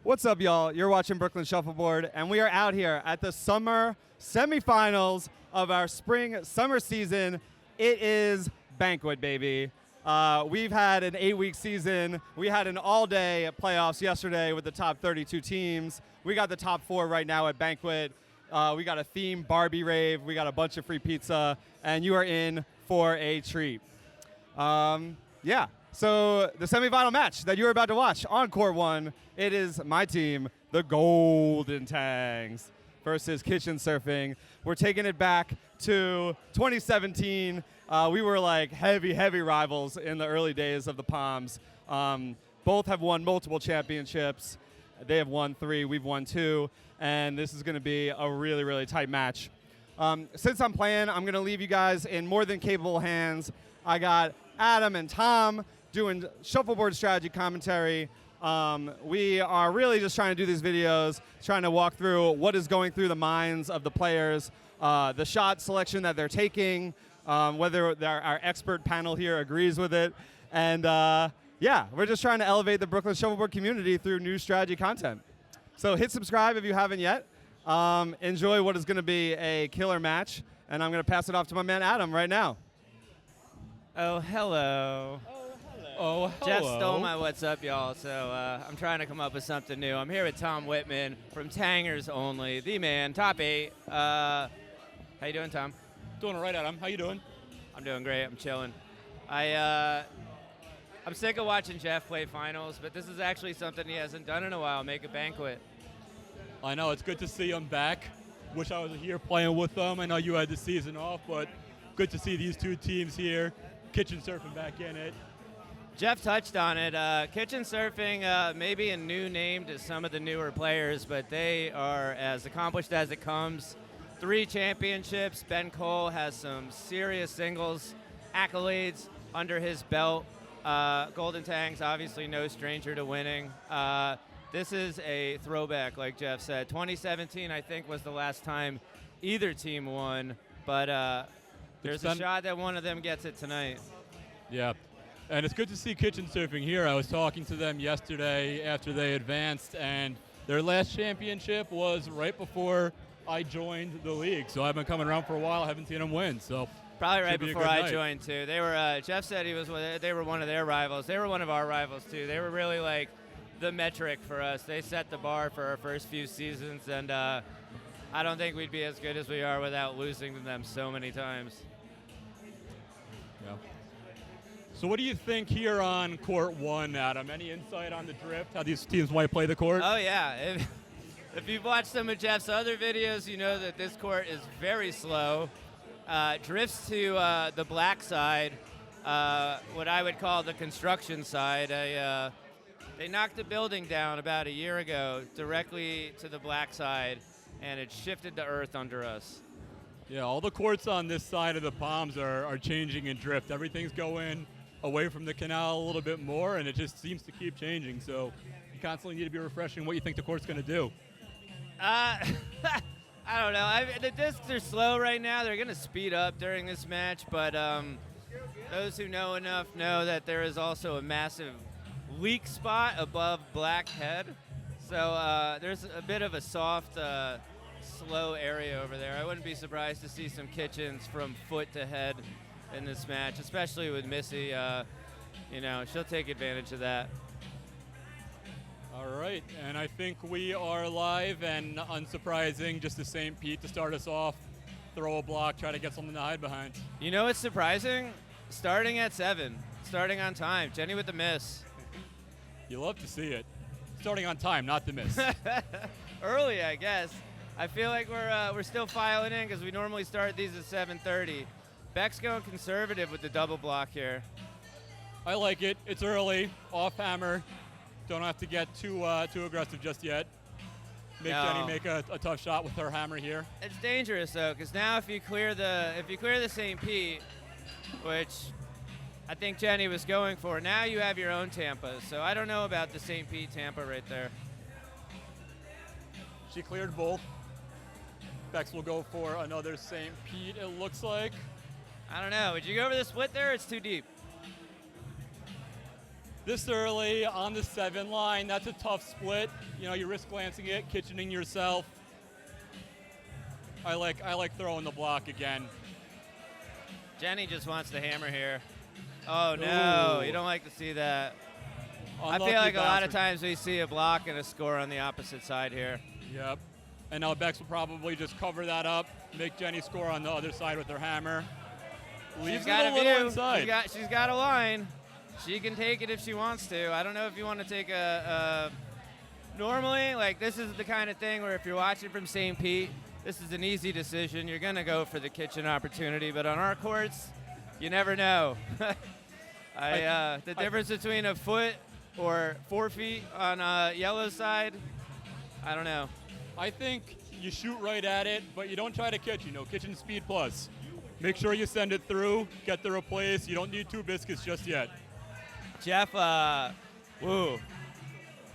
What's up, y'all? You're watching Brooklyn Shuffleboard, and we are out here at the summer semifinals of our spring summer season. It is Banquet, baby. We've had an 8-week season. We had an all-day playoffs yesterday with the top 32 teams. We got the top 4 right now at Banquet. We got a themed Barbie rave. We got a bunch of free pizza, and you are in for a treat. Yeah. So the semifinal match that you're about to watch on Court 1, it is my team, the Golden Tangs, versus Kitchensurfing. We're taking it back to 2017. We were like heavy rivals in the early days of the Palms. Both have won multiple championships. They have won 3, we've won 2, and this is going to be a really tight match. Since I'm playing, I'm going to leave you guys in more than capable hands. I got Adam and Tom doing shuffleboard strategy commentary. We are really just trying to do these videos, trying to walk through what is going through the minds of the players, the shot selection that they're taking, whether our expert panel here agrees with it. And yeah, we're just trying to elevate the Brooklyn Shuffleboard community through new strategy content. So hit subscribe if you haven't yet. Enjoy what is going to be a killer match. And I'm going to pass it off to my man Adam right now. Oh, hello. Oh, hello. Jeff stole my what's up, y'all, so I'm trying to come up with something new. I'm here with Tom Whitman from Tangers Only, the man, top 8. How you doing, Tom? Doing all right, Adam. How you doing? I'm doing great. I'm chilling. I'm sick of watching Jeff play finals, but this is actually something he hasn't done in a while, make a banquet. I know. It's good to see him back. Wish I was here playing with them. I know you had the season off, but good to see these two teams here. Kitchensurfing back in it. Jeff touched on it. Kitchensurfing may be a new name to some of the newer players, but they are as accomplished as it comes. 3 championships. Ben Cole has some serious singles accolades under his belt. Golden Tangs, obviously no stranger to winning. This is a throwback, like Jeff said. 2017, I think, was the last time either team won, but there's a shot that one of them gets it tonight. Yeah. And it's good to see Kitchensurfing here. I was talking to them yesterday after they advanced, and their last championship was right before I joined the league. So I've been coming around for a while. I haven't seen them win. So probably right before I joined too. They were Jeff said they were one of their rivals. They were one of our rivals too. They were really like the metric for us. They set the bar for our first few seasons, and I don't think we'd be as good as we are without losing to them so many times. Yeah. So what do you think here on Court 1, Adam? Any insight on the drift, how these teams might play the court? Oh, yeah. If you've watched some of Jeff's other videos, you know that this court is very slow. Drifts to the black side, what I would call the construction side. They knocked the building down about a year ago directly to the black side, and it shifted the earth under us. Yeah, all the courts on this side of the Palms are changing in drift. Everything's going away from the canal a little bit more, and it just seems to keep changing. So you constantly need to be refreshing what you think the court's going to do. I don't know. The discs are slow right now. They're going to speed up during this match, but those who know enough know that there is also a massive leak spot above Black Head. So there's a bit of a soft, slow area over there. I wouldn't be surprised to see some kitchens from foot to head in this match, especially with Missy. She'll take advantage of that. All right, and I think we are live, and unsurprising, just the St. Pete to start us off. Throw a block, try to get something to hide behind. You know what's surprising? Starting at 7, starting on time. Jenny with the miss. You love to see it. Starting on time, not the miss. Early, I guess. I feel like we're still filing in because we normally start these at 7:30. Beck's going conservative with the double block here. I like it. It's early, off hammer. Don't have to get too aggressive just yet. Jenny make a tough shot with her hammer here. It's dangerous though, because now if you clear the St. Pete, which I think Jenny was going for, now you have your own Tampa. So I don't know about the St. Pete Tampa right there. She cleared both. Bex will go for another St. Pete, it looks like. I don't know. Would you go over the split there? It's too deep. This early on the 7 line, that's a tough split. You know, you risk glancing it, kitchening yourself. I like throwing the block again. Jenny just wants to hammer here. Oh, no. Ooh. You don't like to see that. Unlucky I feel like a lot of bouncer. times we see a block and a score on the opposite side here. Yep. And now Bex will probably just cover that up, make Jenny score on the other side with her hammer. Leaves She's it got a a little view. inside. She's got a line. She can take it if she wants to. I don't know if you want to take normally, like, this is the kind of thing where if you're watching from St. Pete, this is an easy decision. You're going to go for the kitchen opportunity. But on our courts, you never know. The difference between a foot or 4 feet on yellow side, I don't know. I think you shoot right at it, but you don't try to catch, kitchen speed plus. Make sure you send it through, get the replace. You don't need 2 biscuits just yet. Jeff,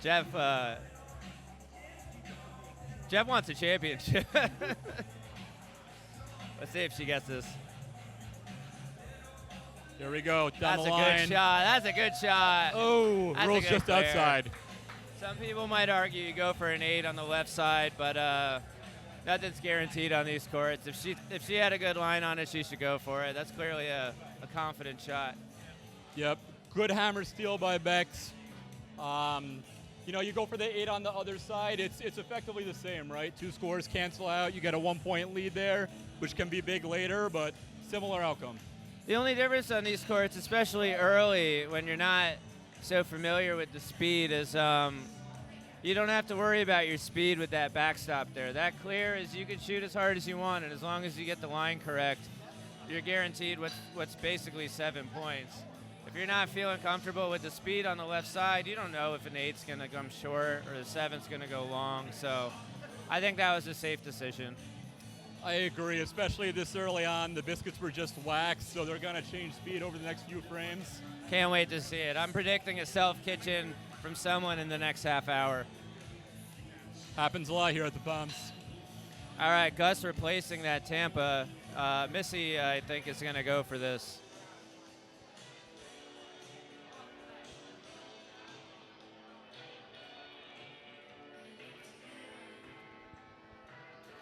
Jeff wants a championship. Let's see if she gets this. Here we go, down That's the a line. good shot. That's a good shot. Oh, That's a rolls good just clear. outside. Some people might argue you go for an 8 on the left side, but nothing's guaranteed on these courts. If she had a good line on it, she should go for it. That's clearly a confident shot. Yep, good hammer steal by Bex. You go for the 8 on the other side. It's effectively the same, right? 2 scores cancel out. You get a 1-point lead there, which can be big later, but similar outcome. The only difference on these courts, especially early when you're not so familiar with the speed, is you don't have to worry about your speed with that backstop there. That clear is you can shoot as hard as you want, and as long as you get the line correct, you're guaranteed what's basically 7 points. If you're not feeling comfortable with the speed on the left side, you don't know if an 8's going to come short or the 7's going to go long. So I think that was a safe decision. I agree, especially this early on. The biscuits were just waxed, so they're going to change speed over the next few frames. Can't wait to see it. I'm predicting a self-kitchen from someone in the next half hour. Happens a lot here at the Palms. All right, Gus replacing that Tampa. Missy, I think, is going to go for this.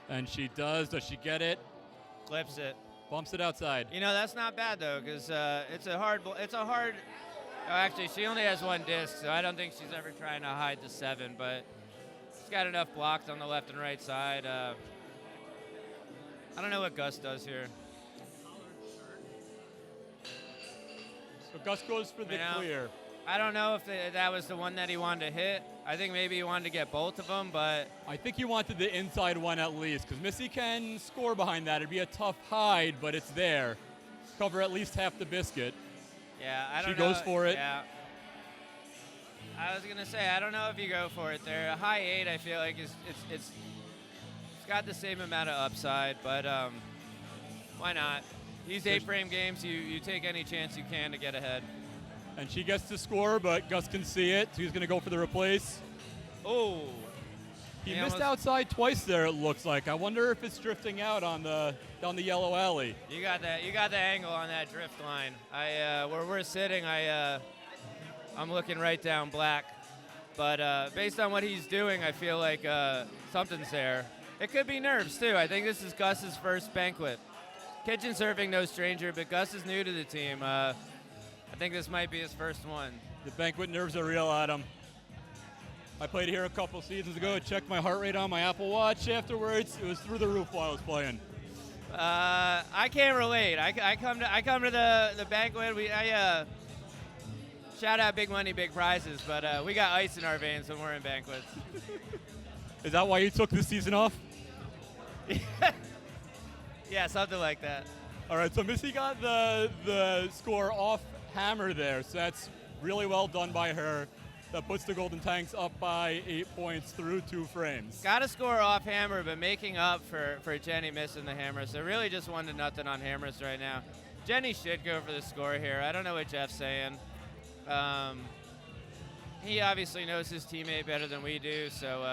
And she does. Does she get it? Clips it. Bumps it outside. You know, that's not bad, though, because it's a hard. Oh, actually, she only has 1 disc, so I don't think she's ever trying to hide the 7, but she's got enough blocks on the left and right side. I don't know what Gus does here. So Gus goes for the clear. I don't know if that was the one that he wanted to hit. I think maybe he wanted to get both of them, but I think he wanted the inside one at least, because Missy can score behind that. It'd be a tough hide, but it's there. Cover at least half the biscuit. yeah, I don't She know. goes for it. Yeah. I was gonna say I don't know if you go for it there. A high 8, I feel like it's got the same amount of upside, but why not? These 8-frame games, you take any chance you can to get ahead. And she gets to score, but Gus can see it, so he's going to go for the replace. Oh, He He missed almost- outside twice there, it looks like. I wonder if it's drifting out on down the yellow alley. you got that. You got the angle on that drift line. Where we're sitting, I'm looking right down black, but based on what he's doing, I feel like something's there. It could be nerves too. I think this is Gus's first banquet. Kitchensurfing, no stranger, but Gus is new to the team. I think this might be his first one. The banquet nerves are real, Adam. I played here a couple seasons ago. I checked my heart rate on my Apple Watch afterwards. It was through the roof while I was playing. I can't relate. I come to the banquet. Shout out Big Money, Big Prizes, but we got ice in our veins when we're in banquets. Is that why you took this season off? Yeah, something like that. All right, so Missy got the score off hammer there, so that's really well done by her. That puts the Golden Tangs up by 8 points through 2 frames. Got to score off hammer, but making up for Jenny missing the hammer. So really just 1-0 on hammers right now. Jenny should go for the score here. I don't know what Jeff's saying. He obviously knows his teammate better than we do, so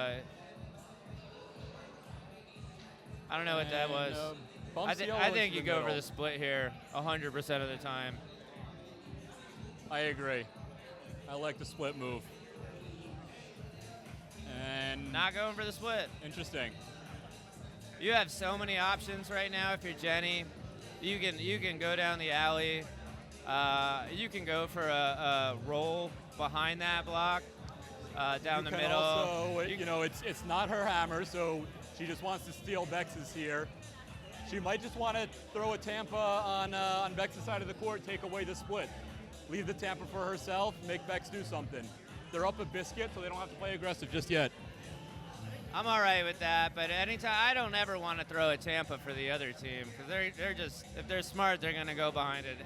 I don't know what that was. I think you go for the split here 100% of the time. I agree. I like the split move. And Not going for the split. interesting. You have so many options right now. If you're Jenny, you can go down the alley. You can go for a roll behind that block, down the You can middle. Also, it's not her hammer, so she just wants to steal Bex's here. She might just want to throw a Tampa on Bex's side of the court, take away the split. Leave the Tampa for herself, make Bex do something. They're up a biscuit, so they don't have to play aggressive just yet. I'm all right with that, but anytime I don't ever want to throw a Tampa for the other team because they're just, if they're smart, they're gonna go behind it.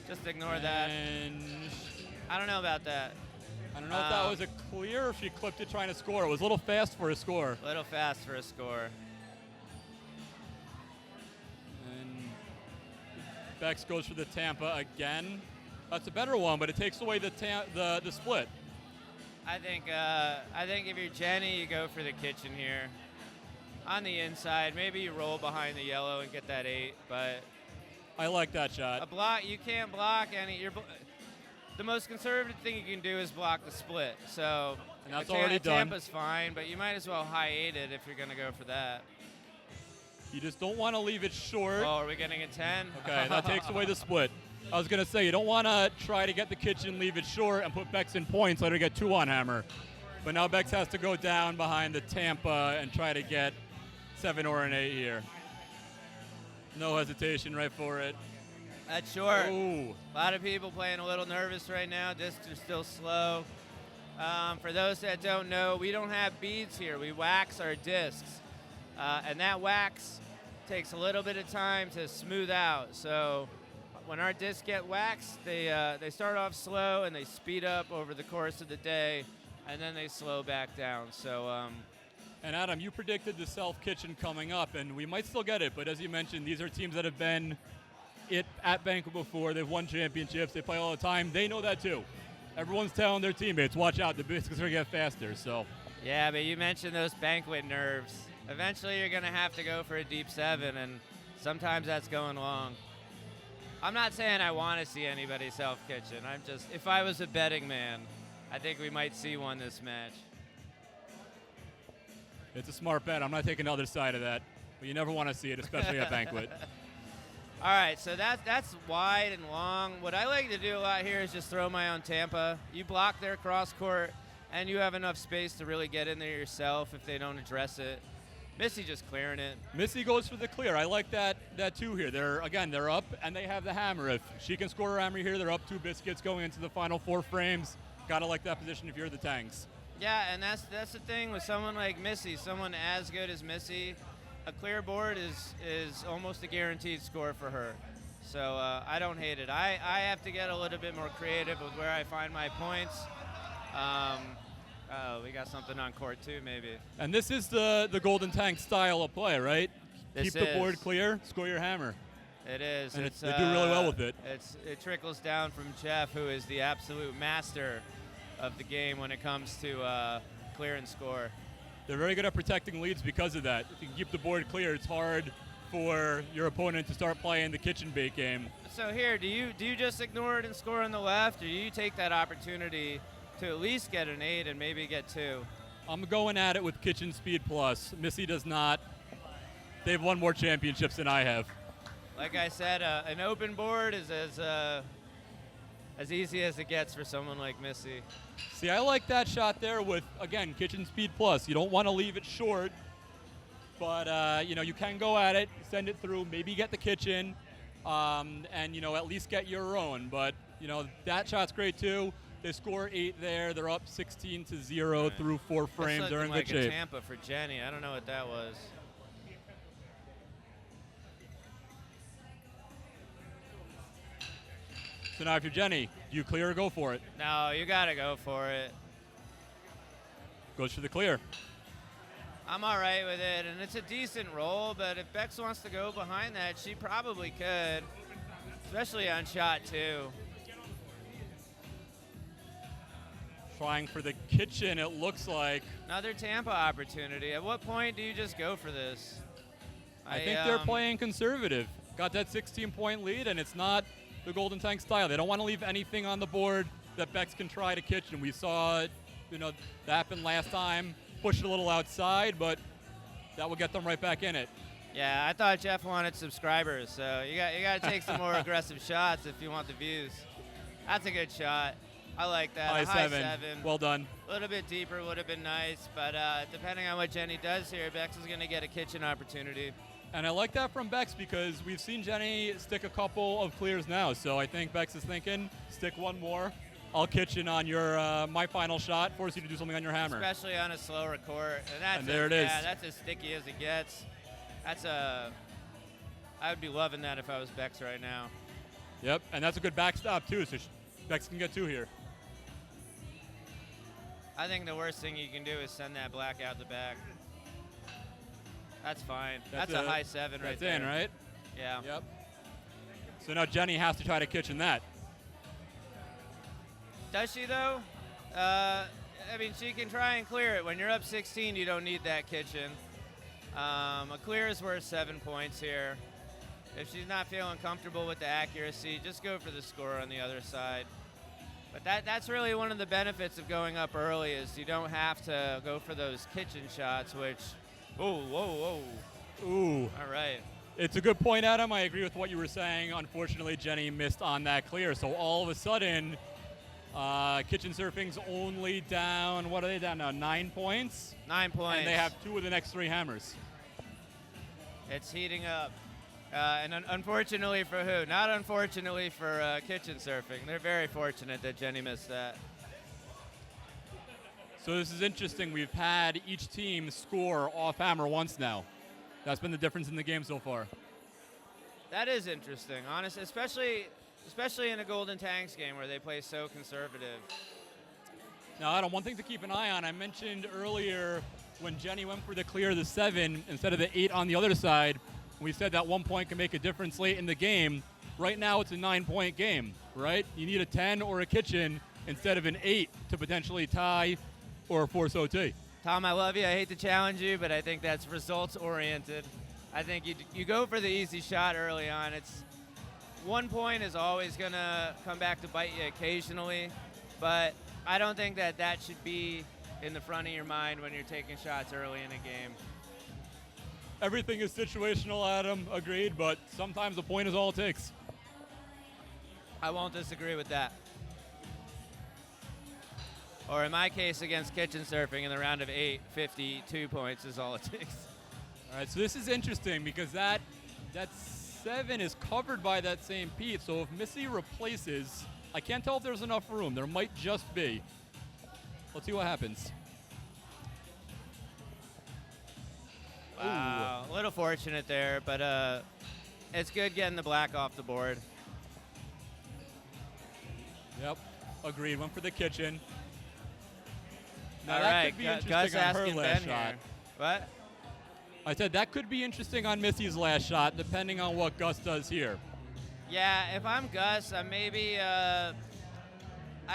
Just ignore that. And I don't know about that. I don't know if that was a clear or if she clipped it trying to score. It was a little fast for a score. A little fast for a score. And Bex goes for the Tampa again. That's a better one, but it takes away the split. I think if you're Jenny, you go for the kitchen here. On the inside, maybe you roll behind the yellow and get that 8, but I like that shot. a block, you can't block any. The most conservative thing you can do is block the split. So And that's a already done. Tampa's fine, but you might as well high 8 it if you're going to go for that. You just don't want to leave it short. Oh, are we getting a 10? Okay, that takes away the split. I was going to say, you don't want to try to get the kitchen, leave it short, and put Bex in points, let her get 2 on hammer. But now Bex has to go down behind the Tampa and try to get 7 or an 8 here. No hesitation, right for it. That's short. Ooh. A lot of people playing a little nervous right now. Discs are still slow. For those that don't know, we don't have beads here. We wax our discs. And that wax takes a little bit of time to smooth out. So when our discs get waxed, they start off slow and they speed up over the course of the day, and then they slow back down. So. And Adam, you predicted the self-kitchen coming up, and we might still get it, but as you mentioned, these are teams that have been at Banquet before. They've won championships. They play all the time. They know that too. Everyone's telling their teammates, watch out, the biscuits are going to get faster. So. Yeah, but you mentioned those Banquet nerves. Eventually you're going to have to go for a deep 7, and sometimes that's going long. I'm not saying I want to see anybody self-kitchen. I'm just, if I was a betting man, I think we might see one this match. It's a smart bet. I'm not taking the other side of that. But you never want to see it, especially at Banquet. All right, so that's wide and long. What I like to do a lot here is just throw my own Tampa. You block their cross court, and you have enough space to really get in there yourself if they don't address it. Missy just clearing it. Missy goes for the clear. I like that too here. They're up, and they have the hammer. If she can score her hammer here, they're up 2 biscuits going into the final 4 frames. Gotta like that position if you're the Tangs. Yeah, and that's the thing with someone like Missy, someone as good as Missy, a clear board is almost a guaranteed score for her. So I don't hate it. I have to get a little bit more creative with where I find my points. We got something on court too, maybe. And this is the Golden Tangs style of play, right? This Keep the is. board clear, score your hammer. It is. And they do really well with it. It trickles down from Jeff, who is the absolute master of the game when it comes to clear and score. They're very good at protecting leads because of that. If you can keep the board clear, it's hard for your opponent to start playing the kitchen bait game. So here, do you just ignore it and score on the left, or do you take that opportunity to at least get an 8 and maybe get 2? I'm going at it with Kitchen Speed Plus. Missy does not. They've won more championships than I have. Like I said, an open board is as easy as it gets for someone like Missy. See, I like that shot there with, again, Kitchen Speed Plus. You don't want to leave it short, but, you can go at it, send it through, maybe get the kitchen, and, at least get your own. But, that shot's great, too. They score 8 there. They're up 16-0 Right. through 4 frames. They're in like good shape. A Tampa for Jenny. I don't know what that was. So now if you're Jenny, do you clear or go for it? No, you got to go for it. Goes for the clear. I'm all right with it, and it's a decent roll, but if Bex wants to go behind that, she probably could, especially on shot 2. Trying for the kitchen, it looks like. Another Tampa opportunity. At what point do you just go for this? I think they're playing conservative. Got that 16-point lead, and it's not the Golden Tank style. They don't want to leave anything on the board that Bex can try to kitchen. We saw it, that happen last time. Pushed a little outside, but that will get them right back in it. Yeah, I thought Jeff wanted subscribers, so you got to take some more aggressive shots if you want the views. That's a good shot. I like that. High a high seven. Well done. A little bit deeper would have been nice, but depending on what Jenny does here, Bex is going to get a kitchen opportunity. And I like that from Bex because we've seen Jenny stick a couple of clears now. So I think Bex is thinking, stick one more. I'll kitchen on your my final shot, force you to do something on your hammer. Especially on a slower court. And there it is. Yeah, that's as sticky as it gets. I would be loving that if I was Bex right now. Yep, and that's a good backstop too, so Bex can get two here. I think the worst thing you can do is send that black out the back. That's fine. That's a high seven right there. That's in, right? Yeah. Yep. So now Jenny has to try to kitchen that. Does she, though? I mean, she can try and clear it. When you're up 16, you don't need that kitchen. A clear is worth 7 points here. If she's not feeling comfortable with the accuracy, just go for the score on the other side. But that's really one of the benefits of going up early is you don't have to go for those kitchen shots, which, whoa. Ooh. All right. It's a good point, Adam. I agree with what you were saying. Unfortunately, Jenny missed on that clear. So all of a sudden, Kitchensurfing's only down, what are they down now, 9 points? 9 points. And they have 2 of the next 3 hammers. It's heating up. And unfortunately for who? Not unfortunately for Kitchensurfing. They're very fortunate that Jenny missed that. So this is interesting. We've had each team score off hammer once now. That's been the difference in the game so far. That is interesting, honestly, especially in a Golden Tangs game where they play so conservative. Now, Adam, one thing to keep an eye on, I mentioned earlier when Jenny went for the clear of the 7 instead of the 8 on the other side, we said that 1 point can make a difference late in the game. Right now, it's a 9-point game, right? You need a 10 or a kitchen instead of an 8 to potentially tie or force OT. Tom, I love you. I hate to challenge you, but I think that's results-oriented. I think you go for the easy shot early on. 1 point is always going to come back to bite you occasionally, but I don't think that should be in the front of your mind when you're taking shots early in a game. Everything is situational, Adam, agreed, but sometimes a point is all it takes. I won't disagree with that. Or in my case against Kitchensurfing in the round of 8, 52 points is all it takes. All right, so this is interesting because that 7 is covered by that same piece, so if Missy replaces, I can't tell if there's enough room. There might just be. Let's see what happens. Wow, a little fortunate there, but it's good getting the black off the board. Yep, agreed. Went for the kitchen. Now All that right, could be interesting Gus on her asking last Ben shot. here. What? I said that could be interesting on Missy's last shot, depending on what Gus does here. Yeah, if I'm Gus, I maybe, I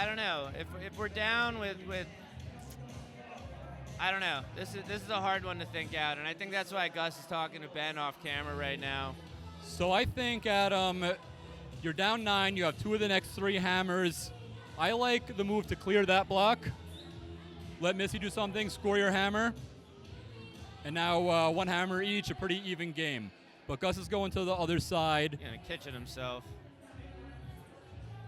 don't know. If we're down with I don't know. This is a hard one to think out, and I think that's why Gus is talking to Ben off camera right now. So I think, Adam, you're down 9. You have 2 of the next 3 hammers. I like the move to clear that block. Let Missy do something, score your hammer. And now 1 hammer each, a pretty even game. But Gus is going to the other side. He's gonna kitchen himself.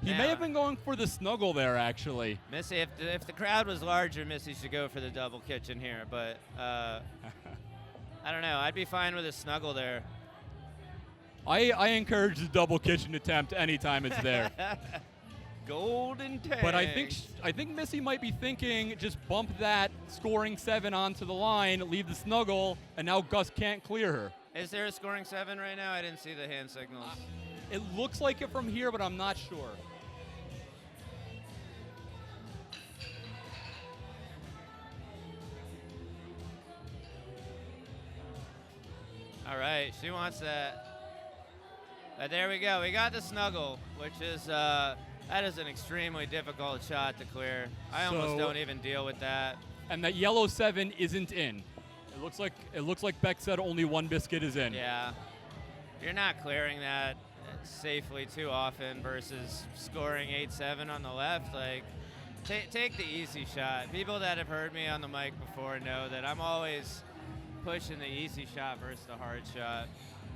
He may have been going for the snuggle there, actually. Missy, if the crowd was larger, Missy should go for the double kitchen here. But I don't know. I'd be fine with a snuggle there. I encourage the double kitchen attempt anytime it's there. Golden Tangs. But I think Missy might be thinking, just bump that scoring 7 onto the line, leave the snuggle, and now Gus can't clear her. Is there a scoring 7 right now? I didn't see the hand signals. It looks like it from here, but I'm not sure. All right, she wants that. But there we go. We got the snuggle, which is that is an extremely difficult shot to clear. I almost don't even deal with that. And that yellow 7 isn't in. It looks like Beck said only 1 biscuit is in. Yeah. You're not clearing that. safely too often versus scoring 8-7 on the left. Like, take the easy shot. People that have heard me on the mic before know that I'm always pushing the easy shot versus the hard shot.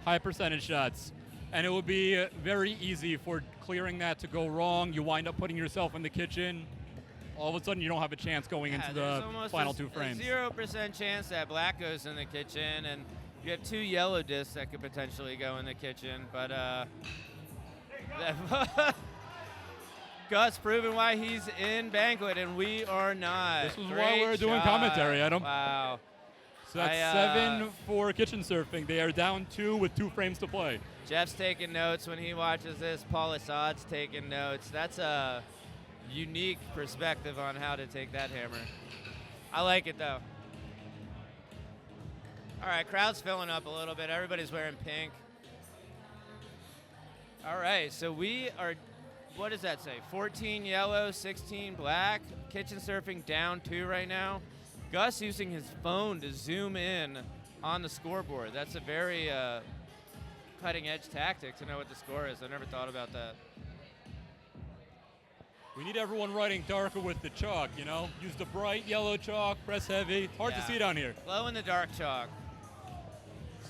High percentage shots. And it would be very easy for clearing that to go wrong. You wind up putting yourself in the kitchen. All of a sudden, you don't have a chance going into the final two frames. 0% chance that black goes in the kitchen, and you have 2 yellow discs that could potentially go in the kitchen. But Gus proving why he's in Banquet, and we are not. This is why we're doing commentary, Adam. Wow. So that's 7 for Kitchensurfing. They are down 2 with 2 frames to play. Jeff's taking notes when he watches this. Paul Assad's taking notes. That's a unique perspective on how to take that hammer. I like it, though. All right, crowd's filling up a little bit. Everybody's wearing pink. All right, so we are, what does that say? 14 yellow, 16 black. Kitchensurfing down 2 right now. Gus using his phone to zoom in on the scoreboard. That's a very cutting-edge tactic to know what the score is. I never thought about that. We need everyone writing darker with the chalk, you know? Use the bright yellow chalk, press heavy. It's hard to see down here. Glow-in-the-dark chalk.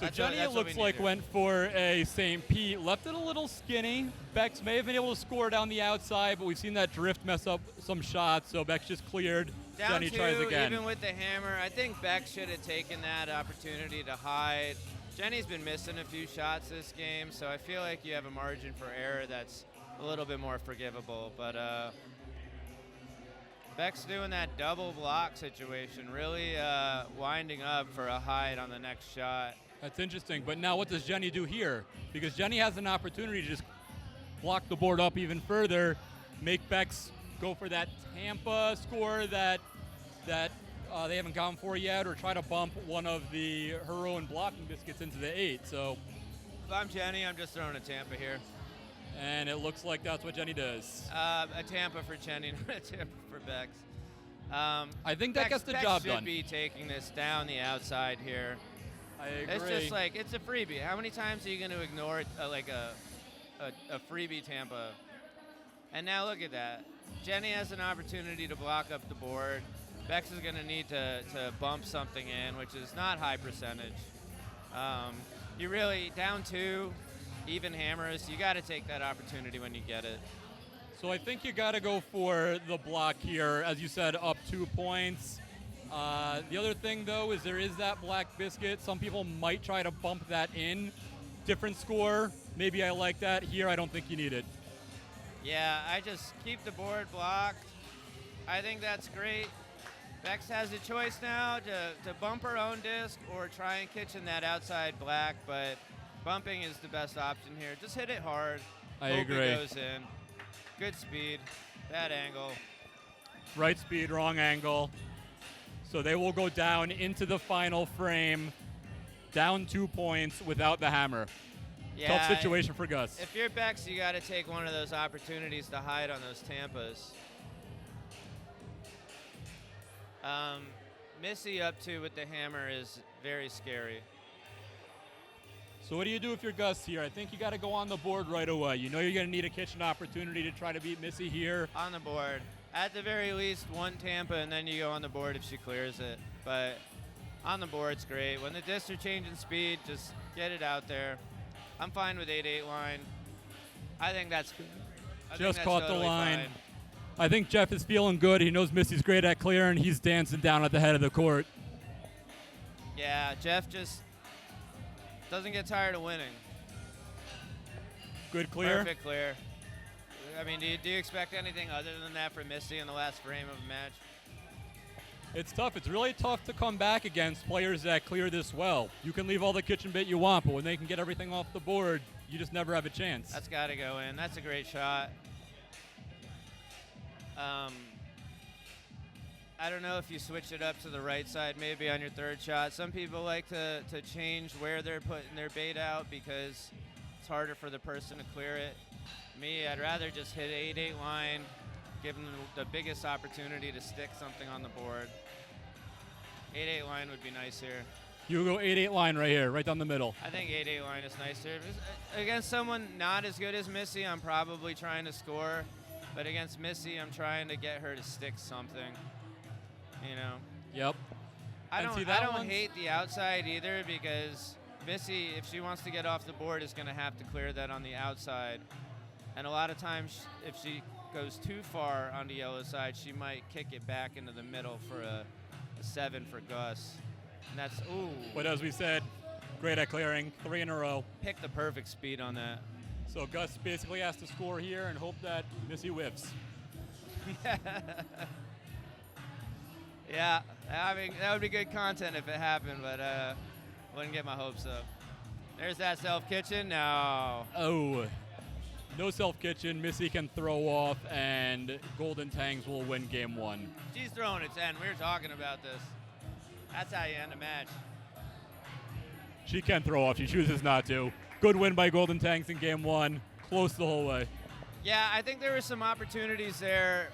So Jenny, it looks like, went for a St. Pete. Left it a little skinny. Bex may have been able to score down the outside, but we've seen that drift mess up some shots, so Bex just cleared. Down Jenny 2, tries again. even with the hammer. I think Bex should have taken that opportunity to hide. Jenny's been missing a few shots this game, so I feel like you have a margin for error that's a little bit more forgivable. But Beck's doing that double block situation, really winding up for a hide on the next shot. That's interesting, but now what does Jenny do here? Because Jenny has an opportunity to just block the board up even further, make Bex go for that Tampa score that they haven't gone for yet, or try to bump one of her own blocking biscuits into the 8. So if I'm Jenny, I'm just throwing a Tampa here. And it looks like that's what Jenny does. A Tampa for Jenny, not a Tampa for Bex. I think that gets the job done. Bex should be taking this down the outside here. I agree. It's just like, it's a freebie. How many times are you going to ignore a freebie Tampa? And now look at that. Jenny has an opportunity to block up the board. Bex is going to need to bump something in, which is not high percentage. You really, down 2, even hammers, you got to take that opportunity when you get it. So I think you got to go for the block here, as you said, up 2 points. The other thing, though, is there is that black biscuit. Some people might try to bump that in. Different score. Maybe I like that. Here, I don't think you need it. Yeah, I just keep the board blocked. I think that's great. Bex has a choice now to bump her own disc or try and kitchen that outside black, but bumping is the best option here. Just hit it hard. I Hope agree. It goes in. Good speed, bad angle. Right speed, wrong angle. So they will go down into the final frame, down 2 points without the hammer. Yeah, tough situation for Gus. If you're Bex, you got to take one of those opportunities to hide on those Tampas. Missy up 2 with the hammer is very scary. So what do you do if you're Gus here? I think you got to go on the board right away. You know you're going to need a kitchen opportunity to try to beat Missy here. On the board. At the very least, 1 Tampa, and then you go on the board if she clears it. But on the board's great. When the discs are changing speed, just get it out there. I'm fine with 8-8 line. I think that's good. Just caught totally the line. fine. I think Jeff is feeling good. He knows Missy's great at clearing. He's dancing down at the head of the court. Yeah, Jeff just doesn't get tired of winning. Good clear. Perfect clear. I mean, do you expect anything other than that from Missy in the last frame of a match? It's tough. It's really tough to come back against players that clear this well. You can leave all the kitchen bit you want, but when they can get everything off the board, you just never have a chance. That's got to go in. That's a great shot. I don't know if you switch it up to the right side maybe on your 3rd shot. Some people like to change where they're putting their bait out because it's harder for the person to clear it. Me, I'd rather just hit 8-8 line, give them the biggest opportunity to stick something on the board. 8-8 line would be nice here. You go 8-8 line right here, right down the middle. I think 8-8 line is nicer. Against someone not as good as Missy, I'm probably trying to score. But against Missy, I'm trying to get her to stick something. You know? Yep. I And don't see, that hate the outside either, because Missy, if she wants to get off the board, is going to have to clear that on the outside. And a lot of times, if she goes too far on the yellow side, she might kick it back into the middle for a 7 for Gus. And that's, ooh. But as we said, great at clearing, 3 in a row. Pick the perfect speed on that. So Gus basically has to score here and hope that Missy whiffs. Yeah, I mean, that would be good content if it happened, but wouldn't get my hopes up. There's that self-kitchen. No. Oh, no self-kitchen. Missy can throw off, and Golden Tangs will win game 1. She's throwing it 10. We were talking about this. That's how you end a match. She can throw off. She chooses not to. Good win by Golden Tangs in game 1. Close the whole way. Yeah, I think there were some opportunities there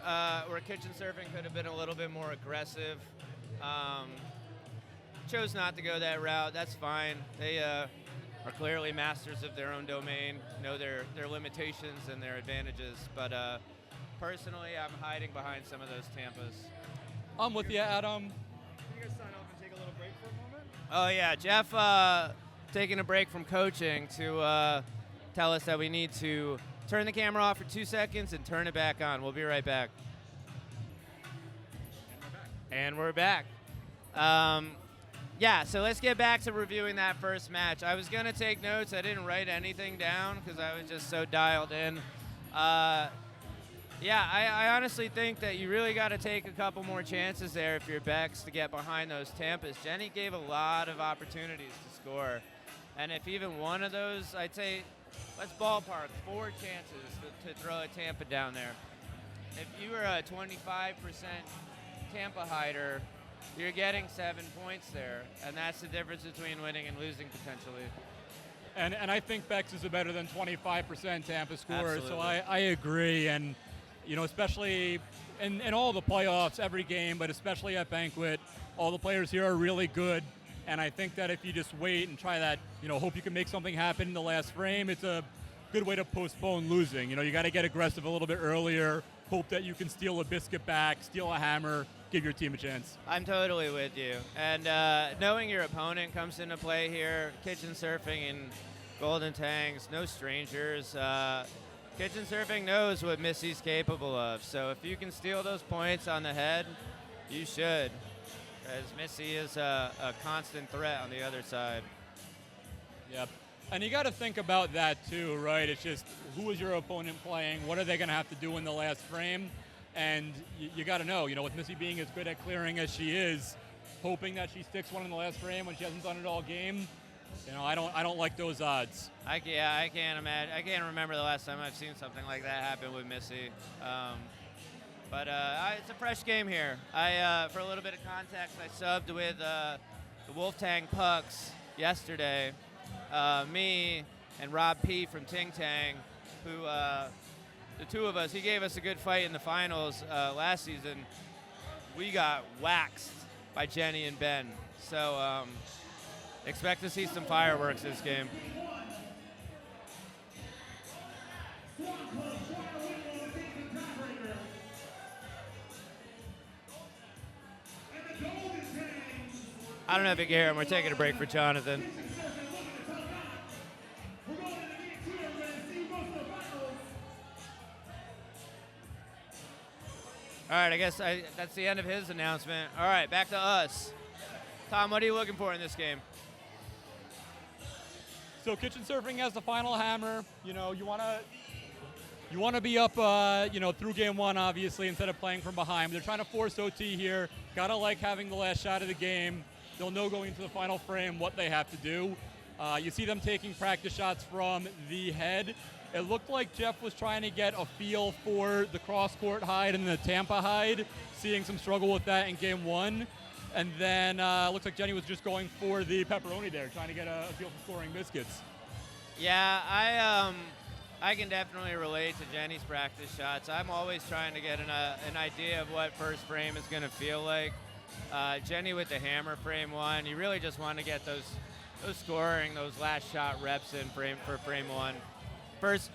where Kitchensurfing could have been a little bit more aggressive. Chose not to go that route. That's fine. They are clearly masters of their own domain, know their limitations and their advantages. But personally, I'm hiding behind some of those Tampas. I'm with you, Adam. Can you guys sign off and take a little break for a moment? Oh, yeah. Jeff taking a break from coaching to tell us that we need to turn the camera off for 2 seconds and turn it back on. We'll be right back. And we're back. Yeah, so let's get back to reviewing that first match. I was going to take notes. I didn't write anything down because I was just so dialed in. Yeah, I honestly think that you really got to take a couple more chances there if you're Bex to get behind those Tampas. Jenny gave a lot of opportunities to score. And if even one of those, I'd say, let's ballpark 4 chances to throw a Tampa down there. If you were a 25% Tampa hider, you're getting 7 points there, and that's the difference between winning and losing potentially. And I think Bex is a better than 25% Tampa scorer, Absolutely. so I agree. And, you know, especially in all the playoffs, every game, but especially at Banquet, all the players here are really good. And I think that if you just wait and try that, you know, hope you can make something happen in the last frame, it's a good way to postpone losing. You know, you got to get aggressive a little bit earlier, hope that you can steal a biscuit back, steal a hammer, give your team a chance. I'm totally with you. And knowing your opponent comes into play here. Kitchensurfing and Golden Tangs, no strangers. Kitchensurfing knows what Missy's capable of. So if you can steal those points on the head, you should. Because Missy is a constant threat on the other side. Yep. And you got to think about that too, right? It's just, who is your opponent playing? What are they going to have to do in the last frame? And you got to know, you know, with Missy being as good at clearing as she is, hoping that she sticks one in the last frame when she hasn't done it all game, you know, I don't like those odds. I can't imagine. I can't remember the last time I've seen something like that happen with Missy. But it's a fresh game here. For a little bit of context, I subbed with the Wolf Tang Pucks yesterday. Me and Rob P. from Ting Tang, who the two of us, he gave us a good fight in the finals last season. We got waxed by Jenny and Ben. So expect to see some fireworks this game. I don't know if you can hear him. We're taking a break for Jonathan. All right, I guess that's the end of his announcement. All right, back to us. Tom, what are you looking for in this game? So Kitchensurfing has the final hammer. You know, you want to be up, you know, through game 1, obviously, instead of playing from behind. They're trying to force OT here. Gotta like having the last shot of the game. They'll know going into the final frame what they have to do. You see them taking practice shots from the head. It looked like Jeff was trying to get a feel for the cross-court hide and the Tampa hide, seeing some struggle with that in game 1. And then looks like Jenny was just going for the pepperoni there, trying to get a feel for scoring biscuits. Yeah, I can definitely relate to Jenny's practice shots. I'm always trying to get an idea of what first frame is going to feel like. Jenny with the hammer frame 1. You really just want to get those scoring, those last shot reps in for frame 1. First,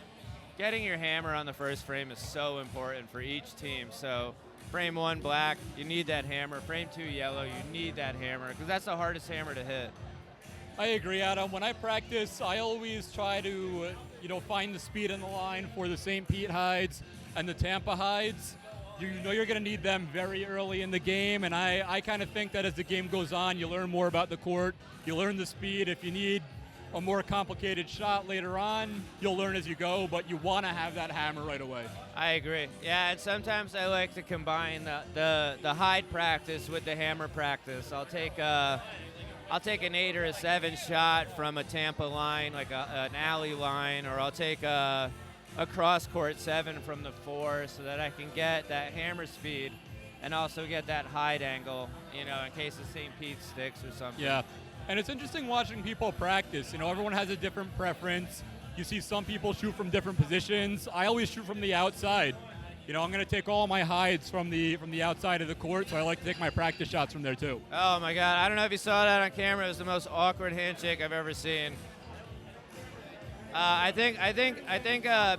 getting your hammer on the first frame is so important for each team. So frame 1 black, you need that hammer. Frame 2 yellow, you need that hammer because that's the hardest hammer to hit. I agree, Adam. When I practice, I always try to, find the speed in the line for the St. Pete hides and the Tampa hides. You know you're going to need them very early in the game, and I kind of think that as the game goes on, you learn more about the court, you learn the speed. If you need a more complicated shot later on, you'll learn as you go, but you want to have that hammer right away. I agree. Yeah, and sometimes I like to combine the hide practice with the hammer practice. I'll take an 8 or a 7 shot from a Tampa line, like an alley line, or I'll take a cross court 7 from the 4 so that I can get that hammer speed and also get that hide angle, in case the St. Pete sticks or something. Yeah, and it's interesting watching people practice. Everyone has a different preference. You see some people shoot from different positions. I always shoot from the outside. I'm going to take all my hides from the outside of the court, so I like to take my practice shots from there too. Oh my God! I don't know if you saw that on camera. It was the most awkward handshake I've ever seen. I think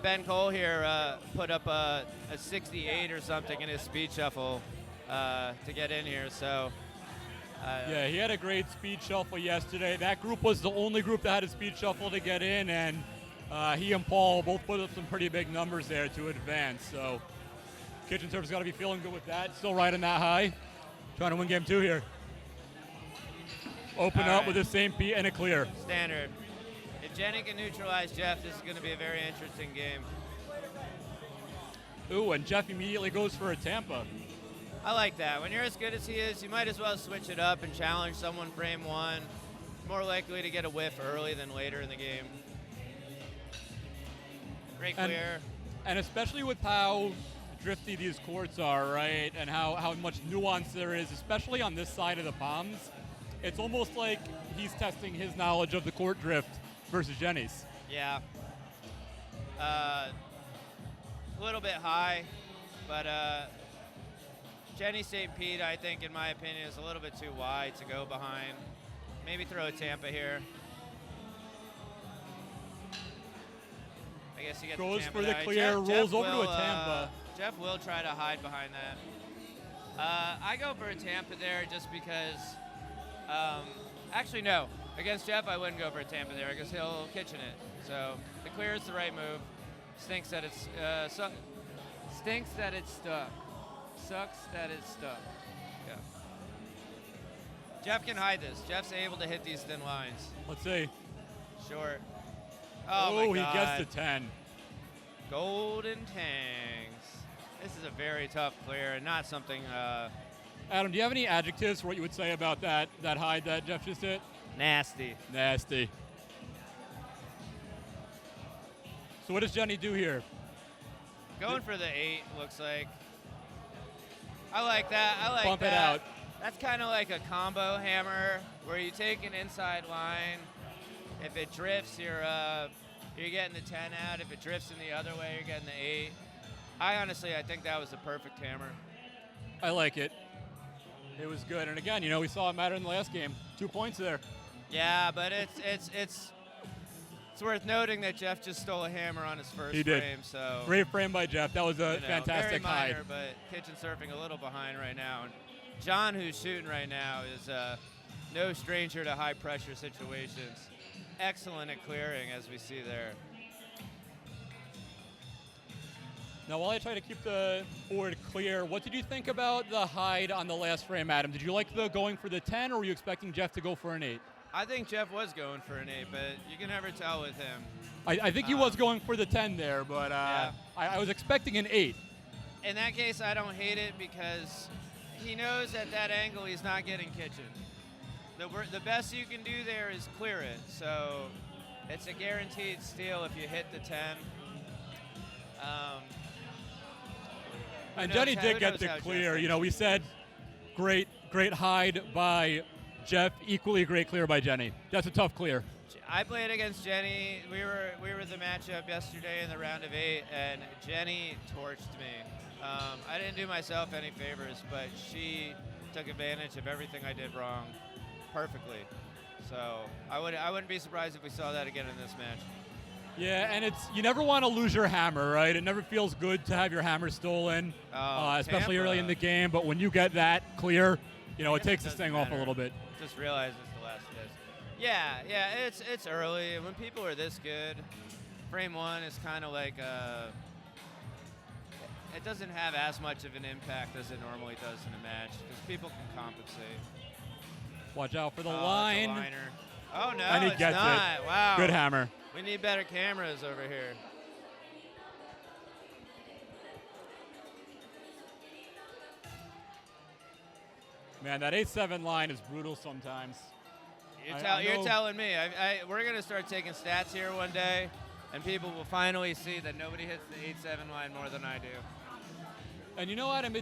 Ben Cole here put up a 68 or something in his speed shuffle to get in here. So. Yeah, he had a great speed shuffle yesterday. That group was the only group that had a speed shuffle to get in, and he and Paul both put up some pretty big numbers there to advance. So Kitchensurfing's got to be feeling good with that. Still riding that high. Trying to win game 2 here. Open up with the St. Pete and a clear. Standard. If Jenny can neutralize Jeff, this is going to be a very interesting game. Ooh, and Jeff immediately goes for a Tampa. I like that. When you're as good as he is, you might as well switch it up and challenge someone frame 1. More likely to get a whiff early than later in the game. Great clear. And especially with how drifty these courts are, right? And how much nuance there is, especially on this side of the palms. It's almost like he's testing his knowledge of the court drift versus Jenny's. Yeah. A little bit high, but Jenny St. Pete, I think, in my opinion, is a little bit too wide to go behind. Maybe throw a Tampa here. I guess you get goes the Tampa for the there. Clear, rolls Jeff over will, to a Tampa. Jeff will try to hide behind that. I go for a Tampa there just because. Actually, no. Against Jeff, I wouldn't go for a Tampa there because he'll kitchen it. So the Clear is the right move. Stinks that it's stinks that it's stuck. Sucks that it's stuck. Yeah. Jeff can hide this. Jeff's able to hit these thin lines. Let's see. Short. Oh my God. He gets the 10. Golden Tangs. This is a very tough Clear and not something. Adam, do you have any adjectives for what you would say about that hide that Jeff just hit? Nasty. Nasty. So what does Jenny do here? Going for the 8, looks like. I like that. I like Bump that. it out. That's kind of like a combo hammer where you take an inside line. If it drifts, you're getting the 10 out. If it drifts in the other way, you're getting the 8. I think that was the perfect hammer. I like it. It was good. And again, we saw it matter in the last game. 2 points there. Yeah, but it's worth noting that Jeff just stole a hammer on his first He did. frame. So Great frame by Jeff. That was a fantastic very minor, hide. but Kitchensurfing a little behind right now. And John, who's shooting right now, is no stranger to high pressure situations. Excellent at clearing, as we see there. Now, while I try to keep the board clear, what did you think about the hide on the last frame, Adam? Did you like the going for the 10, or were you expecting Jeff to go for an 8? I think Jeff was going for an 8, but you can never tell with him. I think he was going for the 10 there, but yeah. I was expecting an 8. In that case, I don't hate it because he knows at that angle he's not getting kitchen. The best you can do there is clear it, so it's a guaranteed steal if you hit the 10. And Jenny did get the clear. We said great hide by Jeff, equally great clear by Jenny. That's a tough clear. I played against Jenny. We were the matchup yesterday in the round of 8, and Jenny torched me. I didn't do myself any favors, but she took advantage of everything I did wrong perfectly. So I wouldn't be surprised if we saw that again in this match. Yeah, and you never want to lose your hammer, right? It never feels good to have your hammer stolen, especially Tampa. early in the game. But when you get that clear, it takes this thing off a matter. little bit. Just realize it's the last disc. Yeah, it's early. When people are this good, frame 1 is kind of like it doesn't have as much of an impact as it normally does in a match because people can compensate. Watch out for the It's line. a liner. Oh no, And he it's gets not. it. Wow. Good hammer. We need better cameras over here. Man, that 8-7 line is brutal sometimes. You're telling me. We're going to start taking stats here one day, and people will finally see that nobody hits the 8-7 line more than I do. And you know, Adam,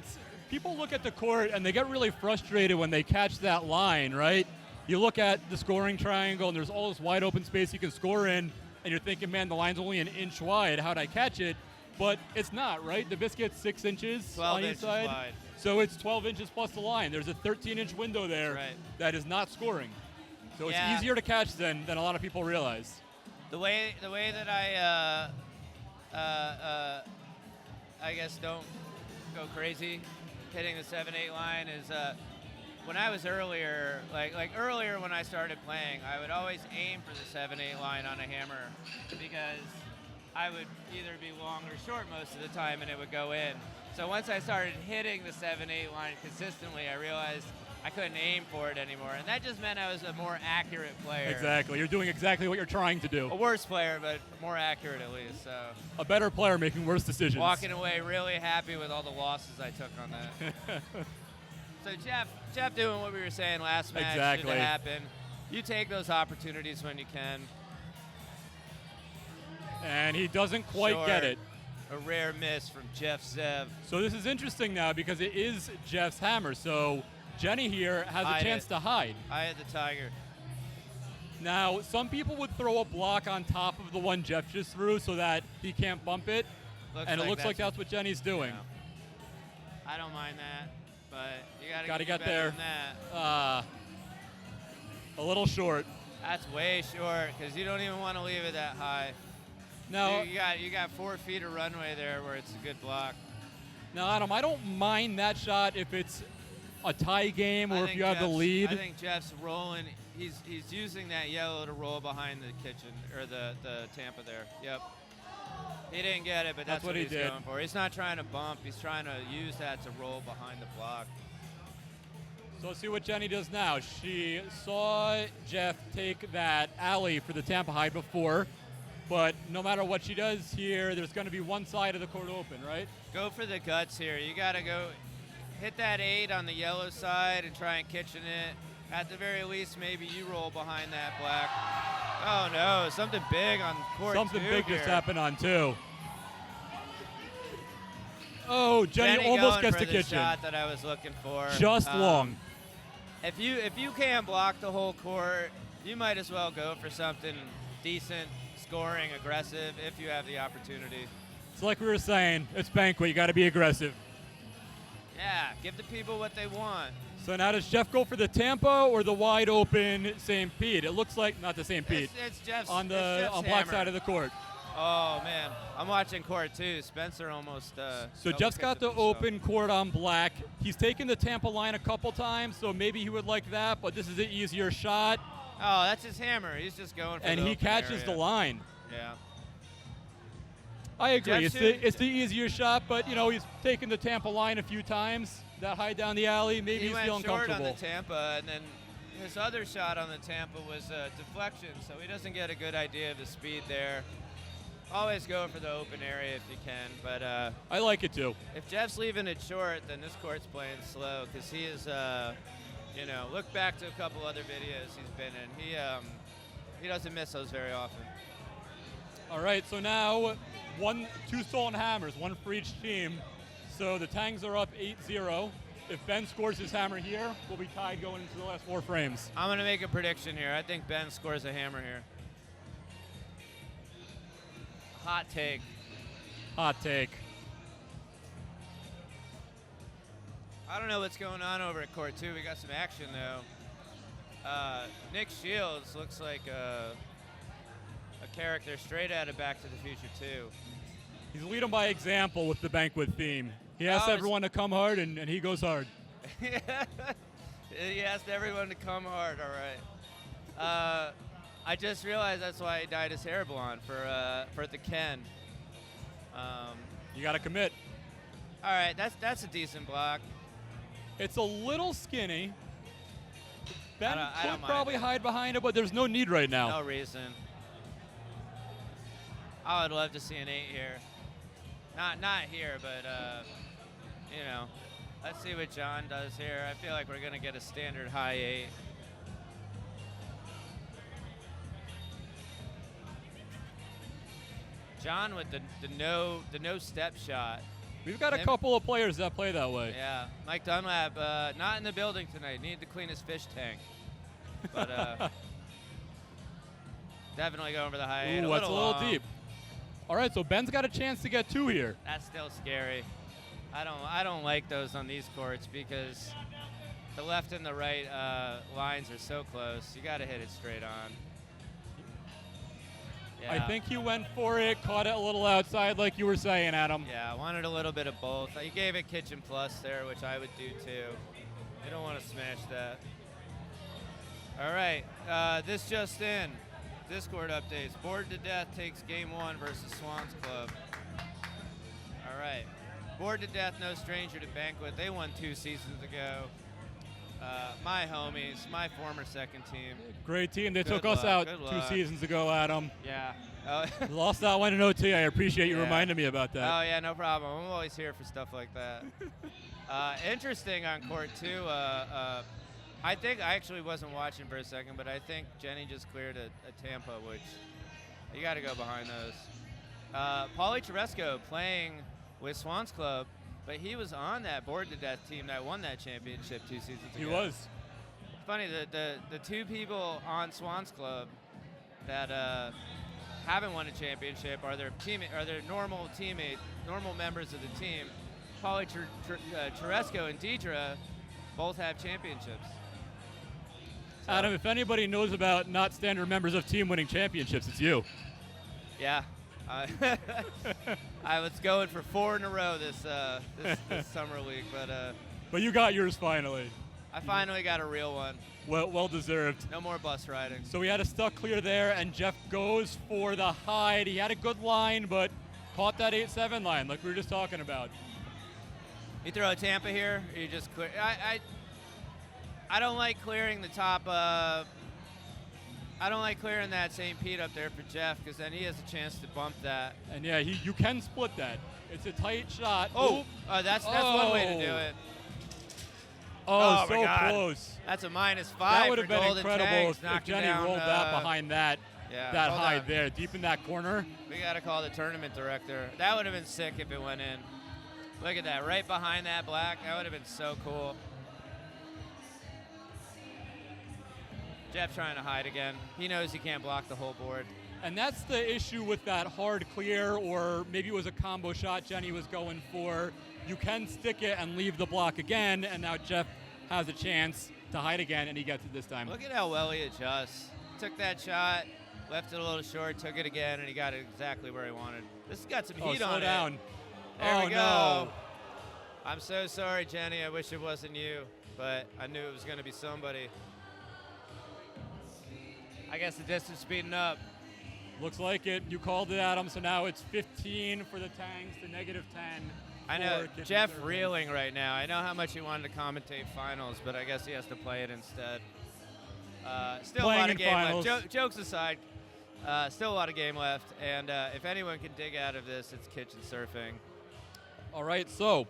people look at the court and they get really frustrated when they catch that line, right? You look at the scoring triangle and there's all this wide open space you can score in, and you're thinking, man, the line's only an inch wide. How'd I catch it? But it's not, right? The biscuit's 6 inches 12 on each inches side. wide. So it's 12 inches plus the line. There's a 13-inch window there that is not scoring. So it's easier to catch than a lot of people realize. The way that I guess don't go crazy hitting the 7-8 line is when I was earlier, like earlier when I started playing, I would always aim for the 7-8 line on a hammer because I would either be long or short most of the time and it would go in. So once I started hitting the 7-8 line consistently, I realized I couldn't aim for it anymore. And that just meant I was a more accurate player. Exactly. You're doing exactly what you're trying to do. A worse player, but more accurate at least. So a better player making worse decisions. walking away really happy with all the losses I took on that. So Jeff doing what we were saying last match Exactly. should happen. You take those opportunities when you can. And he doesn't quite get it. A rare miss from Jeff Zev. So this is interesting now because it is Jeff's hammer. So Jenny here has a chance to hide. I had the tiger. Now, some people would throw a block on top of the one Jeff just threw so that he can't bump it. It looks like that's what Jenny's doing. I don't mind that, but you gotta get better there. than that. A little short. That's way short because you don't even want to leave it that high. Now, you got 4 feet of runway there where it's a good block. Now, Adam, I don't mind that shot if it's a tie game or if you have the lead. I think Jeff's rolling. He's using that yellow to roll behind the kitchen or the Tampa there. Yep. He didn't get it, but that's what he's going for. He's not trying to bump. He's trying to use that to roll behind the block. So let's see what Jenny does now. She saw Jeff take that alley for the Tampa hide before, but no matter what she does here, there's going to be one side of the court open, right? Go for the guts here. You got to go hit that 8 on the yellow side and try and kitchen it. At the very least, maybe you roll behind that black. Oh, no, something big on court Something big here. just happened on 2. Oh, Jenny almost gets the kitchen. Shot that I was looking for. Just long. If you can't block the whole court, you might as well go for something decent, scoring, aggressive, if you have the opportunity. It's like we were saying, it's Banquet. You got to be aggressive. Yeah, give the people what they want. So now does Jeff go for the Tampa or the wide open St. Pete? It looks like not the St. Pete. It's Jeff's on Jeff's black hammer. side of the court. Oh man, I'm watching court too. Spencer almost. So Jeff's got the open court on black. He's taken the Tampa line a couple times, so maybe he would like that. But this is an easier shot. Oh, that's his hammer. He's just going for and the he open catches area. the line. Yeah. I agree. It's the easier shot, but he's taken the Tampa line a few times. That high down the alley, maybe he's feeling comfortable. He went short on the Tampa, and then his other shot on the Tampa was a deflection, so he doesn't get a good idea of the speed there. Always go for the open area if you can, but I like it too. If Jeff's leaving it short, then this court's playing slow because he is, look back to a couple other videos he's been in. He doesn't miss those very often. All right, so now 2 stolen hammers, 1 for each team. So the Tangs are up 8-0. If Ben scores his hammer here, we'll be tied going into the last 4 frames. I'm going to make a prediction here. I think Ben scores a hammer here. Hot take. Hot take. I don't know what's going on over at court 2. We got some action, though. Nick Shields looks like a character straight out of Back to the Future 2. He's leading by example with the Banquet theme. He asks everyone to come hard, and he goes hard. He asked everyone to come hard, all right. I just realized that's why he dyed his hair blonde for the Ken. You got to commit. All right, that's a decent block. It's a little skinny. Ben I don't could probably hide behind it, but there's no need right now. No reason. I would love to see an 8 here. Not here, but you know. Let's see what John does here. I feel like we're gonna get a standard high 8. John with the no step shot. We've got a couple of players that play that way. Yeah, Mike Dunlap not in the building tonight. Needed to clean his fish tank, but definitely going for the high 8. Ooh, that's a little deep. All right, so Ben's got a chance to get 2 here. That's still scary. I don't like those on these courts because the left and the right lines are so close. You got to hit it straight on. Yeah. I think he went for it, caught it a little outside like you were saying, Adam. Yeah, I wanted a little bit of both. He gave it kitchen plus there, which I would do too. You don't want to smash that. All right, this just in. Discord updates. Bored to Death takes game 1 versus Swans Club. All right. Bored to Death, no stranger to Banquet. They won 2 seasons ago. My homies, my former second team. Great team. They Good took us out Good 2 luck. seasons ago, Adam. Yeah. Oh. Lost that one in OT. I appreciate you Yeah. reminding me about that. Oh, yeah, no problem. I'm always here for stuff like that. Interesting on court 2. I think I actually wasn't watching for a second, but I think Jenny just cleared a Tampa, which you got to go behind those. Paulie Teresco playing with Swans Club, but he was on that Bored to Death team that won that championship 2 seasons ago. He was. It's funny, the 2 people on Swans Club that haven't won a championship are their normal teammates, normal members of the team. Paulie Teresco and Deidre both have championships. So, Adam, if anybody knows about not standard members of team winning championships, it's you. yeah. I was going for 4 in a row this summer league, But you got yours finally. I finally got a real one. Well deserved. No more bus riding. So we had a stuck clear there, and Jeff goes for the hide. He had a good line, but caught that 8-7 line like we were just talking about. You throw a Tampa here, or you just clear. I don't like clearing the top. I don't like clearing that St. Pete up there for Jeff, because then he has a chance to bump that. And yeah, you can split that. It's a tight shot. That's one way to do it. Oh, my so God. close. That's a -5 That would for have been Golden incredible Tangs, if knocking Jenny down, rolled that behind that hold hide on. there, deep in that corner. We got to call the tournament director. That would have been sick if it went in. Look at that, right behind that black. That would have been so cool. Jeff trying to hide again. He knows he can't block the whole board. And that's the issue with that hard clear, or maybe it was a combo shot Jenny was going for. You can stick it and leave the block again, and now Jeff has a chance to hide again, and he gets it this time. Look at how well he adjusts. Took that shot, left it a little short, took it again, and he got it exactly where he wanted. This has got some heat slow on down. it. There we go. No. I'm so sorry, Jenny. I wish it wasn't you, but I knew it was going to be somebody. I guess the distance speeding up. Looks like it. You called it, Adam, so now it's 15 for the Tangs to -10. I know, for Jeff Kitchensurfing. reeling right now. I know how much he wanted to commentate finals, but I guess he has to play it instead. Still Playing a lot in of game finals. left. Jokes aside, still a lot of game left, and if anyone can dig out of this, it's Kitchensurfing. All right, so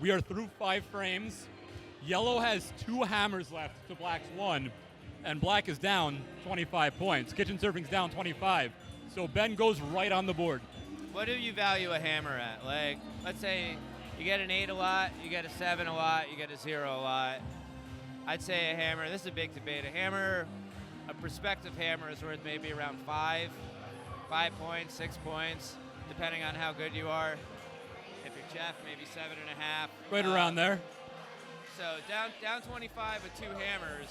we are through 5 frames. Yellow has 2 hammers left to Black's 1, and Black is down 25 points. Kitchensurfing's down 25. So Ben goes right on the board. What do you value a hammer at? Like, let's say you get an 8 a lot, you get a 7 a lot, you get a 0 a lot. I'd say a hammer, this is a big debate, a prospective hammer is worth maybe around 5 points, 6 points, depending on how good you are. If you're Jeff, maybe 7.5. Right around there. So down 25 with 2 hammers.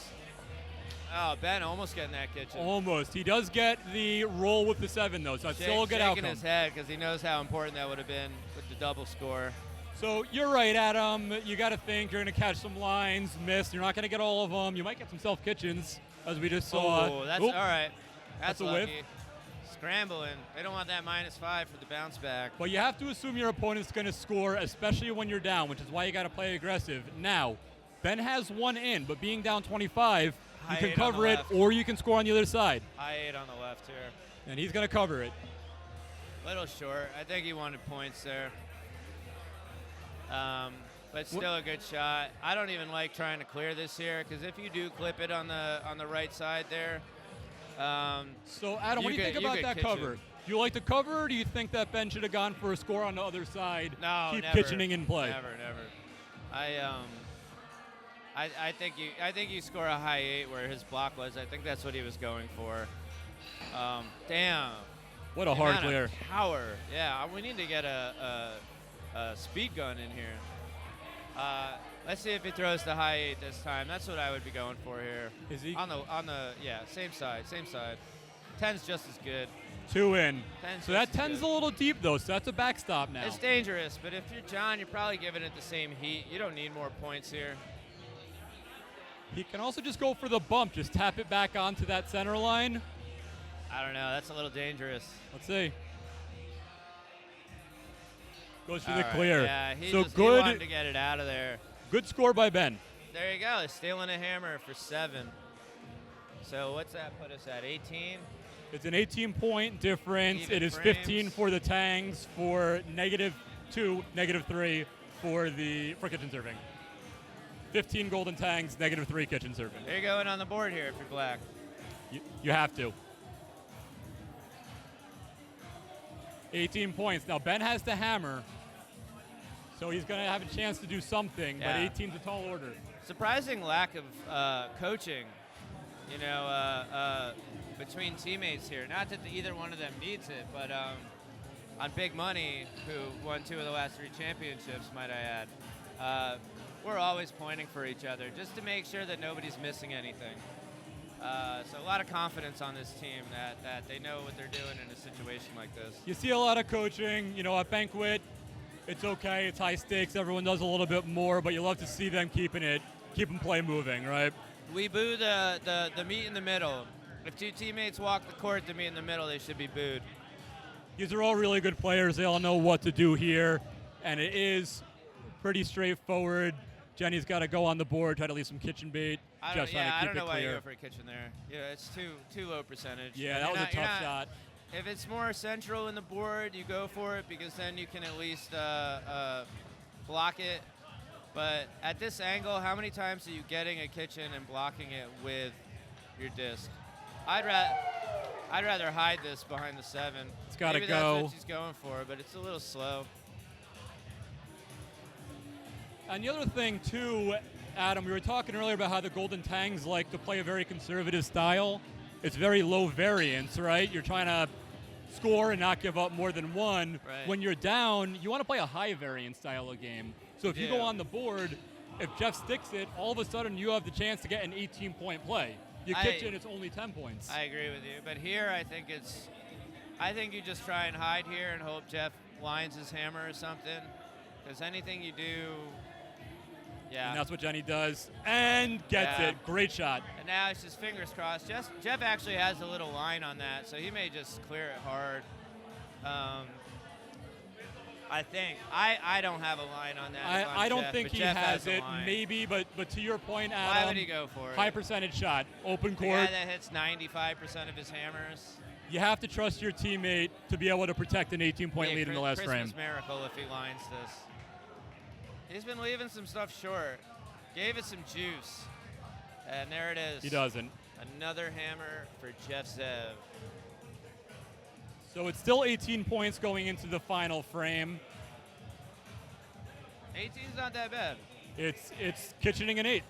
Oh, Ben almost getting that kitchen. Almost. He does get the roll with the 7, though, so it's still a good outcome. Shaking his head because he knows how important that would have been with the double score. So you're right, Adam. You got to think you're going to catch some lines, miss. You're not going to get all of them. You might get some self-kitchens, as we just saw. Oh, that's all right. That's a lucky. whiff. Scrambling. They don't want that -5 for the bounce back. But you have to assume your opponent's going to score, especially when you're down, which is why you got to play aggressive. Now, Ben has 1 in, but being down 25, you can cover it, or you can score on the other side. High 8 on the left here. And he's going to cover it. Little short. I think he wanted points there. But still a good shot. I don't even like trying to clear this here, because if you do clip it on the right side there. So Adam, what do you think about that cover? Do you like the cover, or do you think that Ben should have gone for a score on the other side? No, keep never. kitchening in play. Never. I think you score a high 8 where his block was. I think that's what he was going for. Damn. What a hard clear. Power. Yeah, we need to get a speed gun in here. Let's see if he throws the high 8 this time. That's what I would be going for here. Is he? On the same side. 10's just as good. 2 in. So that 10's 10's a little deep, though, so that's a backstop now. It's dangerous, but if you're John, you're probably giving it the same heat. You don't need more points here. He can also just go for the bump, just tap it back onto that center line. I don't know. That's a little dangerous. Let's see. Goes for All the right, clear. Yeah, he so he wanted to get it out of there. Good score by Ben. There you go. He's stealing a hammer for 7. So what's that put us at? 18? It's an 18-point difference. Even it is frames. 15 for the Tangs, for -2, -3 for Kitchensurfing. 15 Golden Tangs, -3 Kitchensurfing. There you go, in on the board here if you're black. You have to. 18 points. Now, Ben has the hammer, so he's going to have a chance to do something, Yeah. but 18's a tall order. Surprising lack of coaching, between teammates here. Not that either one of them needs it, but on Big Money, who won 2 of the last 3 championships, might I add, we're always pointing for each other just to make sure that nobody's missing anything. So a lot of confidence on this team that they know what they're doing in a situation like this. You see a lot of coaching, at Banquet. It's okay, it's high stakes, everyone does a little bit more, but you love to see them keeping play moving, right? We boo the meet in the middle. If 2 teammates walk the court to meet in the middle, they should be booed. These are all really good players. They all know what to do here, and it is pretty straightforward. Jenny's got to go on the board, try to leave some kitchen bait. I don't know why you go for a kitchen there. It's too low percentage. Yeah, that was a tough shot. If it's more central in the board, you go for it because then you can at least block it. But at this angle, how many times are you getting a kitchen and blocking it with your disc? I'd rather hide this behind the 7. It's got to Maybe go. that's what she's going for, but it's a little slow. And the other thing, too, Adam, we were talking earlier about how the Golden Tangs like to play a very conservative style. It's very low variance, right? You're trying to score and not give up more than 1. Right. When you're down, you want to play a high variance style of game. So if you go on the board, if Jeff sticks it, all of a sudden you have the chance to get an 18-point play. You kitchen, it's only 10 points. I agree with you, but here I think you just try and hide here and hope Jeff lines his hammer or something, because anything you do, yeah. And that's what Jenny does, and gets it. Great shot. And now it's just fingers crossed. Jeff actually has a little line on that, so he may just clear it hard. I think. I don't have a line on that. I don't Jeff, think he Jeff has it. line. Maybe, but to your point, Adam. Why would he go for it? High percentage shot, open The court. guy that hits 95% of his hammers. You have to trust your teammate to be able to protect an 18-point lead in the last frame. Christmas miracle if he lines this. He's been leaving some stuff short. Gave it some juice. And there it is. He doesn't. Another hammer for Jeff Zev. So it's still 18 points going into the final frame. 18's not that bad. It's kitchening an 8.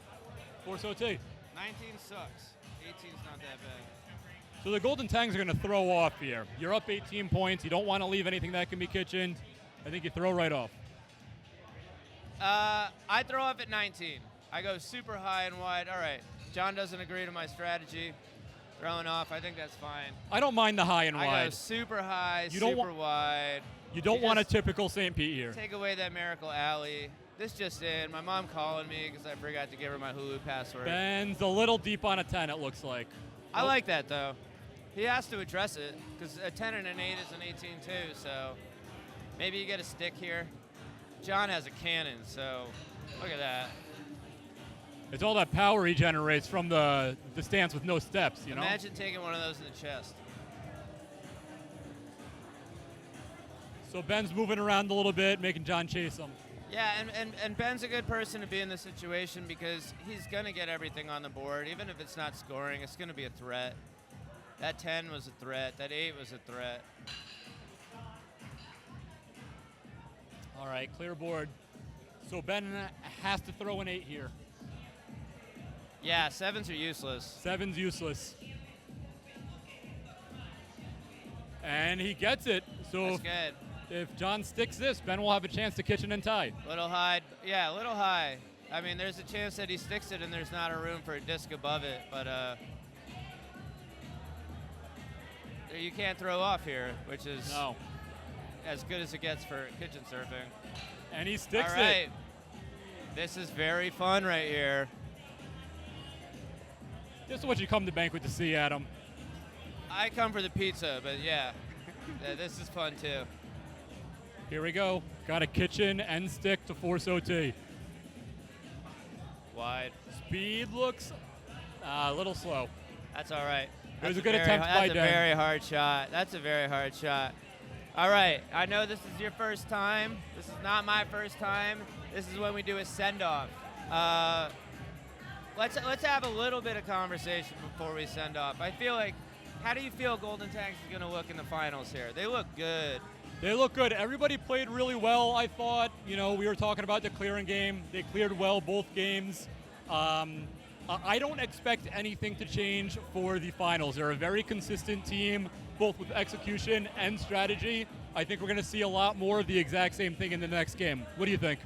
Force OT. 19 sucks. 18's not that bad. So the Golden Tangs are going to throw off here. You're up 18 points. You don't want to leave anything that can be kitchened. I think you throw right off. I throw off at 19. I go super high and wide. All right, John doesn't agree to my strategy. Throwing off, I think that's fine. I don't mind the high and I go wide. super high, You don't super wide. You don't want a just typical St. Pete here. Take away that Miracle Alley. This just in. My mom calling me because I forgot to give her my Hulu password. Ben's a little deep on a 10, it looks like. I like that, though. He has to address it because a 10 and an 8 is an 18, too. So maybe you get a stick here. John has a cannon, so look at that. It's all that power he generates from the stance with no steps, you know? Imagine taking one of those in the chest. So Ben's moving around a little bit, making John chase him. Yeah, and Ben's a good person to be in this situation because he's going to get everything on the board. Even if it's not scoring, it's going to be a threat. That 10 was a threat. That 8 was a threat. All right, clear board. So Ben has to throw an 8 here. Yeah, 7s are useless. 7's useless. And he gets it. So That's good. if John sticks this, Ben will have a chance to kitchen and tie. Little high. Yeah, little high. I mean, there's a chance that he sticks it and there's not a room for a disc above it, but you can't throw off here, which is as good as it gets for kitchen surfing. And he sticks All right. it. This is very fun right here. This is what you come to Banquet to see, Adam. I come for the pizza, but yeah, this is fun too. Here we go. Got a kitchen and stick to force OT. Wide. Speed looks a little slow. That's all right. It was That's a good attempt by That's a Dan. very hard shot. That's a very hard shot. All right. I know this is your first time. This is not my first time. This is when we do a send-off. Let's have a little bit of conversation before we send off. I feel like, how do you feel Golden Tangs is going to look in the finals here? They look good. They look good. Everybody played really well, I thought. You know, we were talking about the clearing game. They cleared well both games. I don't expect anything to change for the finals. They're a very consistent team, both with execution and strategy. I think we're going to see a lot more of the exact same thing in the next game. What do you think?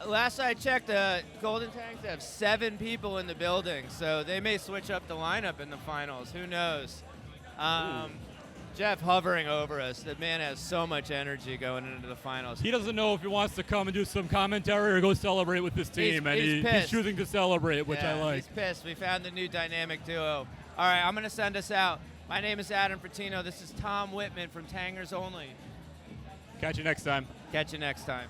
Last I checked, the Golden Tangs have 7 people in the building, so they may switch up the lineup in the finals. Who knows? Jeff hovering over us. The man has so much energy going into the finals. He doesn't know if he wants to come and do some commentary or go celebrate with his team, He's he's choosing to celebrate, which yeah, I like. He's pissed. We found a new dynamic duo. All right, I'm going to send us out. My name is Adam Fratino. This is Tom Whitman from Tangers Only. Catch you next time. Catch you next time.